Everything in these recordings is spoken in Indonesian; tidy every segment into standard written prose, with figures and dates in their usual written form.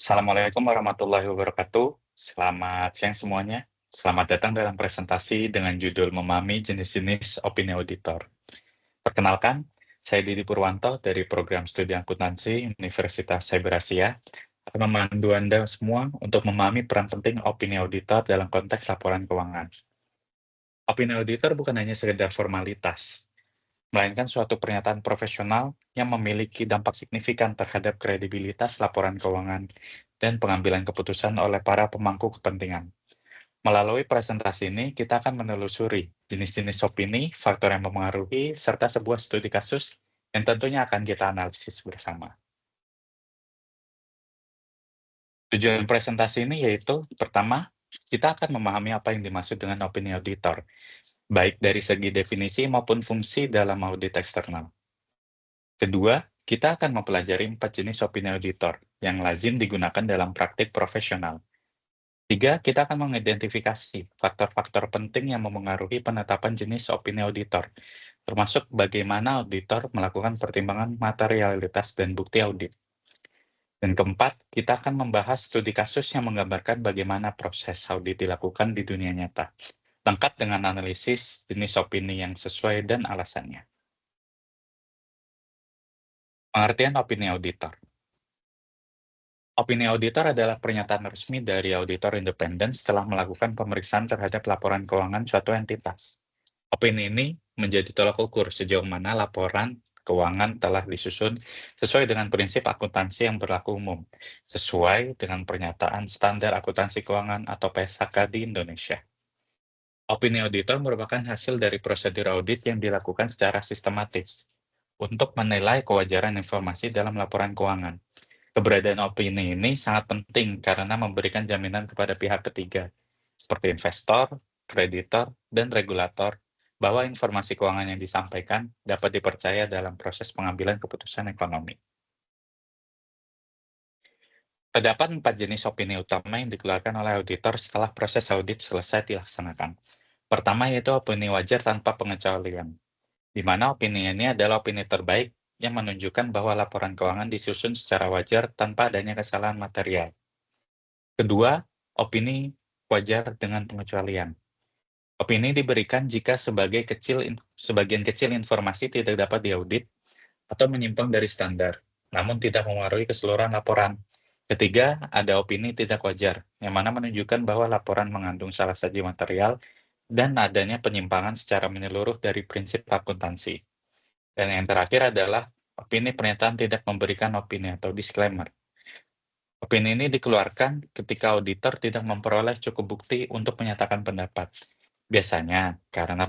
Assalamualaikum warahmatullahi wabarakatuh. Selamat siang semuanya. Selamat datang dalam presentasi dengan judul Memahami Jenis-jenis Opini Auditor. Perkenalkan, saya Didi Purwanto dari Program Studi Akuntansi Universitas Cyber Asia akan memandu Anda semua untuk memahami peran penting opini auditor dalam konteks laporan keuangan. Opini auditor bukan hanya sekedar formalitas, melainkan suatu pernyataan profesional yang memiliki dampak signifikan terhadap kredibilitas laporan keuangan dan pengambilan keputusan oleh para pemangku kepentingan. Melalui presentasi ini, kita akan menelusuri jenis-jenis opini, faktor yang mempengaruhi, serta sebuah studi kasus yang tentunya akan kita analisis bersama. Tujuan presentasi ini yaitu, pertama, kita akan memahami apa yang dimaksud dengan opini auditor, baik dari segi definisi maupun fungsi dalam audit eksternal. Kedua, kita akan mempelajari 4 jenis opini auditor yang lazim digunakan dalam praktik profesional. Tiga, kita akan mengidentifikasi faktor-faktor penting yang memengaruhi penetapan jenis opini auditor, termasuk bagaimana auditor melakukan pertimbangan materialitas dan bukti audit. Dan keempat, kita akan membahas studi kasus yang menggambarkan bagaimana proses audit dilakukan di dunia nyata, lengkap dengan analisis jenis opini yang sesuai dan alasannya. Pengertian opini auditor. Opini auditor adalah pernyataan resmi dari auditor independen setelah melakukan pemeriksaan terhadap laporan keuangan suatu entitas. Opini ini menjadi tolak ukur sejauh mana laporan keuangan telah disusun sesuai dengan prinsip akuntansi yang berlaku umum, sesuai dengan pernyataan standar akuntansi keuangan atau PSAK di Indonesia. Opini auditor merupakan hasil dari prosedur audit yang dilakukan secara sistematis untuk menilai kewajaran informasi dalam laporan keuangan. Keberadaan opini ini sangat penting karena memberikan jaminan kepada pihak ketiga, seperti investor, kreditor, dan regulator, bahwa informasi keuangan yang disampaikan dapat dipercaya dalam proses pengambilan keputusan ekonomi. Terdapat 4 jenis opini utama yang dikeluarkan oleh auditor setelah proses audit selesai dilaksanakan. Pertama yaitu opini wajar tanpa pengecualian, di mana opini ini adalah opini terbaik yang menunjukkan bahwa laporan keuangan disusun secara wajar tanpa adanya kesalahan material. Kedua, opini wajar dengan pengecualian. Opini diberikan jika sebagian kecil informasi tidak dapat diaudit atau menyimpang dari standar, namun tidak memengaruhi keseluruhan laporan. Ketiga, ada opini tidak wajar, yang mana menunjukkan bahwa laporan mengandung salah satu material dan adanya penyimpangan secara menyeluruh dari prinsip akuntansi. Dan yang terakhir adalah opini pernyataan tidak memberikan opini atau disclaimer. Opini ini dikeluarkan ketika auditor tidak memperoleh cukup bukti untuk menyatakan pendapat. Biasanya karena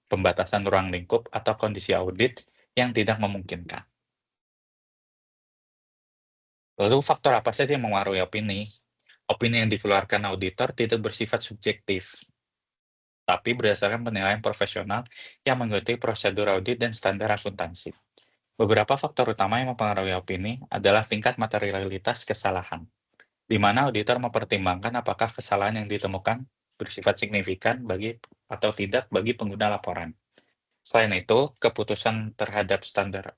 pembatasan ruang lingkup atau kondisi audit yang tidak memungkinkan. Lalu faktor apa saja yang mempengaruhi opini? Opini yang dikeluarkan auditor tidak bersifat subjektif, tapi berdasarkan penilaian profesional yang mengikuti prosedur audit dan standar akuntansi. Beberapa faktor utama yang mempengaruhi opini adalah tingkat materialitas kesalahan, di mana auditor mempertimbangkan apakah kesalahan yang ditemukan bersifat signifikan atau tidak bagi pengguna laporan. Selain itu, kepatuhan terhadap standar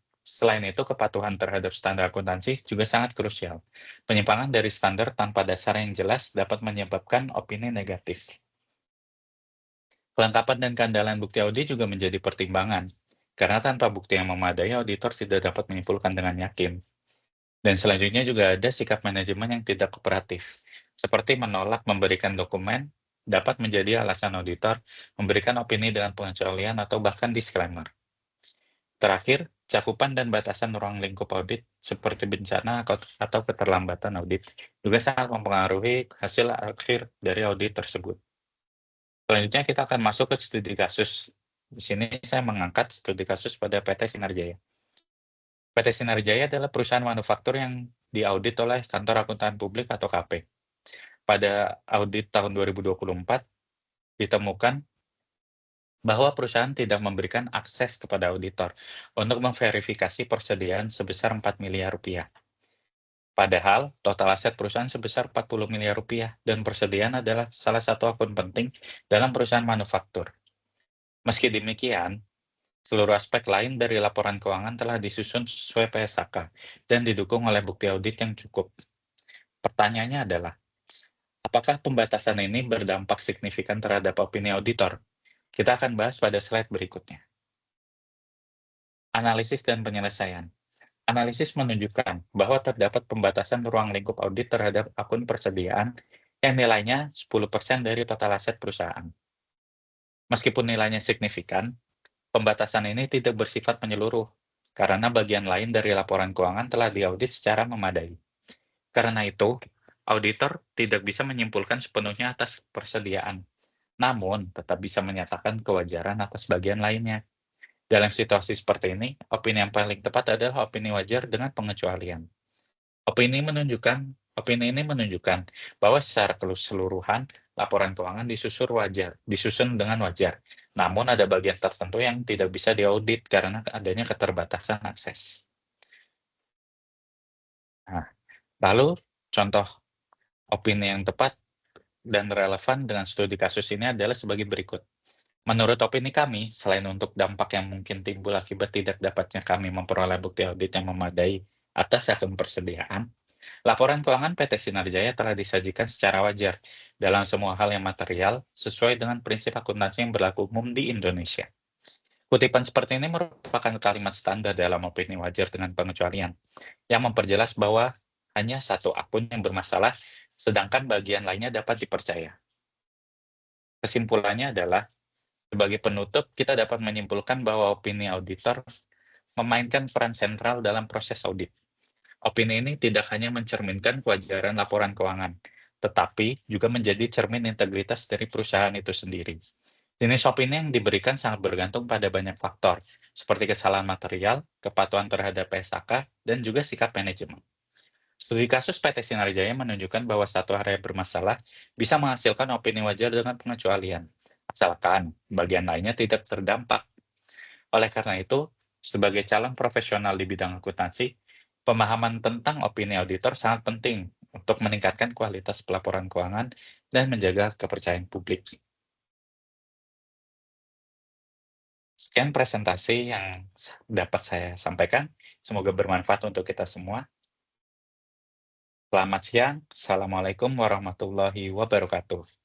akuntansi juga sangat krusial. Penyimpangan dari standar tanpa dasar yang jelas dapat menyebabkan opini negatif. Kelengkapan dan keandalan bukti audit juga menjadi pertimbangan, karena tanpa bukti yang memadai, auditor tidak dapat menyimpulkan dengan yakin. Dan selanjutnya juga ada sikap manajemen yang tidak kooperatif, seperti menolak memberikan dokumen, dapat menjadi alasan auditor memberikan opini dengan pengecualian atau bahkan disclaimer. Terakhir, cakupan dan batasan ruang lingkup audit seperti bencana atau keterlambatan audit juga sangat mempengaruhi hasil akhir dari audit tersebut. Selanjutnya kita akan masuk ke studi kasus. Di sini saya mengangkat studi kasus pada PT Sinar Jaya. PT Sinar Jaya adalah perusahaan manufaktur yang diaudit oleh Kantor Akuntan Publik atau KP. Pada audit tahun 2024, ditemukan bahwa perusahaan tidak memberikan akses kepada auditor untuk memverifikasi persediaan sebesar 4 miliar rupiah. Padahal, total aset perusahaan sebesar 40 miliar rupiah dan persediaan adalah salah satu akun penting dalam perusahaan manufaktur. Meski demikian, seluruh aspek lain dari laporan keuangan telah disusun sesuai PSAK dan didukung oleh bukti audit yang cukup. Pertanyaannya adalah, apakah pembatasan ini berdampak signifikan terhadap opini auditor? Kita akan bahas pada slide berikutnya. Analisis dan penyelesaian. Analisis menunjukkan bahwa terdapat pembatasan ruang lingkup audit terhadap akun persediaan yang nilainya 10% dari total aset perusahaan. Meskipun nilainya signifikan, pembatasan ini tidak bersifat menyeluruh, karena bagian lain dari laporan keuangan telah diaudit secara memadai. Karena itu, auditor tidak bisa menyimpulkan sepenuhnya atas persediaan, namun tetap bisa menyatakan kewajaran atas bagian lainnya. Dalam situasi seperti ini, opini yang paling tepat adalah opini wajar dengan pengecualian. Opini ini menunjukkan bahwa secara keseluruhan laporan keuangan disusun dengan wajar. Namun ada bagian tertentu yang tidak bisa diaudit karena adanya keterbatasan akses. Nah, lalu contoh opini yang tepat dan relevan dengan studi kasus ini adalah sebagai berikut. Menurut opini kami, selain untuk dampak yang mungkin timbul akibat tidak dapatnya kami memperoleh bukti audit yang memadai atas akun persediaan, laporan keuangan PT Sinar Jaya telah disajikan secara wajar dalam semua hal yang material sesuai dengan prinsip akuntansi yang berlaku umum di Indonesia. Kutipan seperti ini merupakan kalimat standar dalam opini wajar dengan pengecualian, yang memperjelas bahwa hanya satu akun yang bermasalah, sedangkan bagian lainnya dapat dipercaya. Kesimpulannya adalah, sebagai penutup, kita dapat menyimpulkan bahwa opini auditor memainkan peran sentral dalam proses audit. Opini ini tidak hanya mencerminkan kewajaran laporan keuangan, tetapi juga menjadi cermin integritas dari perusahaan itu sendiri. Jenis opini yang diberikan sangat bergantung pada banyak faktor, seperti kesalahan material, kepatuhan terhadap PSAK, dan juga sikap manajemen. Studi kasus PT Sinar Jaya menunjukkan bahwa satu area bermasalah bisa menghasilkan opini wajar dengan pengecualian, asalkan bagian lainnya tidak terdampak. Oleh karena itu, sebagai calon profesional di bidang akuntansi, pemahaman tentang opini auditor sangat penting untuk meningkatkan kualitas pelaporan keuangan dan menjaga kepercayaan publik. Sekian presentasi yang dapat saya sampaikan. Semoga bermanfaat untuk kita semua. Selamat siang. Assalamualaikum warahmatullahi wabarakatuh.